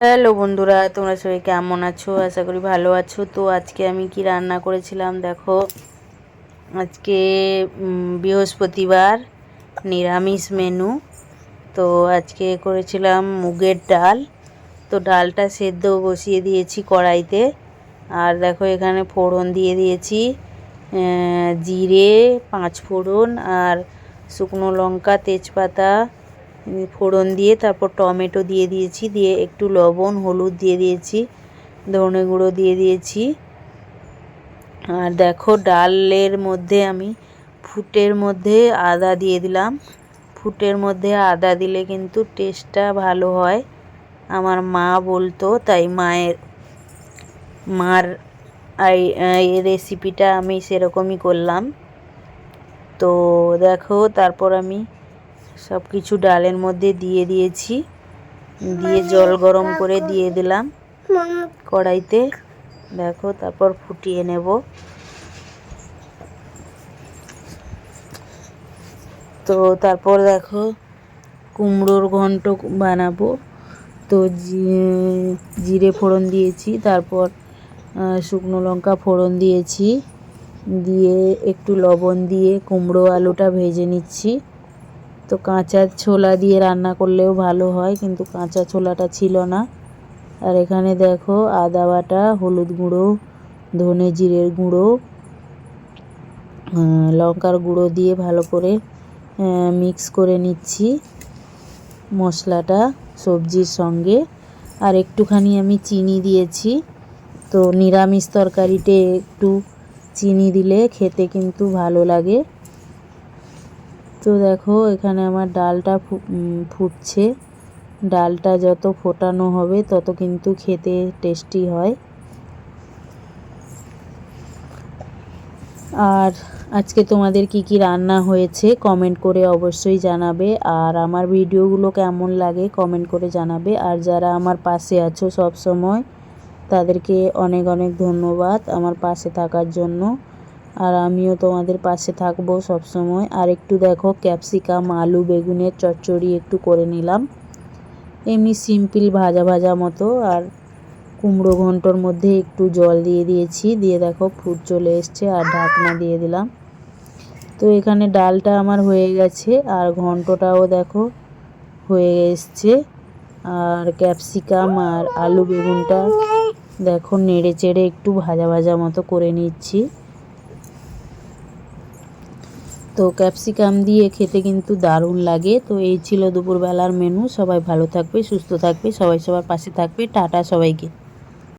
Hello বন্ধুরা, তোমরা সবাই কেমন আছো? আশা করি ভালো আছো। তো আজকে আমি কি রান্না করেছিলাম দেখো। আজকে বৃহস্পতিবার, নিরামিষ মেনু। তো আজকে করেছিলাম মুগের ডাল। তো ডালটা সেদ্ধ বসিয়ে দিয়েছি কড়াইতে। আর দেখো এখানে ফোড়ন দিয়ে দিয়েছি, জিরে, 5 ফোড়ন আর শুকনো লঙ্কা, তেজপাতা ফোড়ন দিয়ে তারপর টমেটো দিয়ে দিয়েছি, দিয়ে একটু লবণ হলুদ দিয়ে দিয়েছি, ধনে গুঁড়ো দিয়ে দিয়েছি। আর দেখো ডালের মধ্যে আমি ফুটের মধ্যে আদা দিয়ে দিলাম। ফুটের মধ্যে আদা দিলে কিন্তু টেস্টটা ভালো হয়, আমার মা বলতো, তাই মার এই রেসিপিটা আমি সেরকমই করলাম। তো দেখো তারপর আমি সব কিছু ডালের মধ্যে দিয়ে দিয়েছি, দিয়ে জল গরম করে দিয়ে দিলাম কড়াইতে। দেখো তারপর ফুটিয়ে নেব। তো তারপর দেখো কুমড়োর ঘন্ট বানাবো। তো জিরে ফোড়ন দিয়েছি, তারপর শুকনো লঙ্কা ফোড়ন দিয়েছি, দিয়ে একটু লবণ দিয়ে কুমড়ো আলুটা ভেজে নিচ্ছি। তো কাঁচা ছোলা দিয়ে রান্না করলেও ভালো হয়, কিন্তু কাঁচা ছোলাটা ছিল না। আর এখানে দেখো আদা বাটা, হলুদ গুঁড়ো, ধনে জিরের গুঁড়ো, লঙ্কার গুঁড়ো দিয়ে ভালো করে মিক্স করে নিচ্ছি মশলাটা সবজির সঙ্গে। আর একটুখানি আমি চিনি দিয়েছি। তো নিরামিষ তরকারিতে একটু চিনি দিলে খেতে কিন্তু ভালো লাগে। তো দেখো এখানে আমার ডালটা ফুটছে। ডালটা যত ফোটানো হবে তত কিন্তু খেতে টেস্টি হয়। আর আজকে তোমাদের কি কি রান্না হয়েছে কমেন্ট করে অবশ্যই জানাবে। আর আমার ভিডিওগুলো কেমন লাগে কমেন্ট করে জানাবে। আর যারা আমার পাশে আছো সব সময়, তাদেরকে অনেক অনেক ধন্যবাদ আমার পাশে থাকার জন্য। আর আমিও তোমাদের পাশে থাকবো সব সময়। আর একটু দেখো ক্যাপসিকাম, আলু, বেগুনের চচ্চড়ি একটু করে নিলাম, এমনি সিম্পল ভাজা ভাজা মতো। আর কুমড়ো ঘন্টর মধ্যে একটু জল দিয়ে দিয়েছি, দিয়ে দেখো ফুট চলে এসছে, আর ঢাকনা দিয়ে দিলাম। তো এখানে ডালটা আমার হয়ে গেছে, আর ঘন্টটাও দেখো হয়ে এসছে। আর ক্যাপসিকাম আর আলু বেগুনটা দেখো নেড়ে চেড়ে একটু ভাজা ভাজা মতো করে নিচ্ছি। তো ক্যাপসিকাম দিয়ে খেতে কিন্তু দারুণ লাগে। তো এই ছিল দুপুরবেলার মেনু। সবাই ভালো থাকবে, সুস্থ থাকবে, সবাই সবার পাশে থাকবে। টাটা সবাইকে।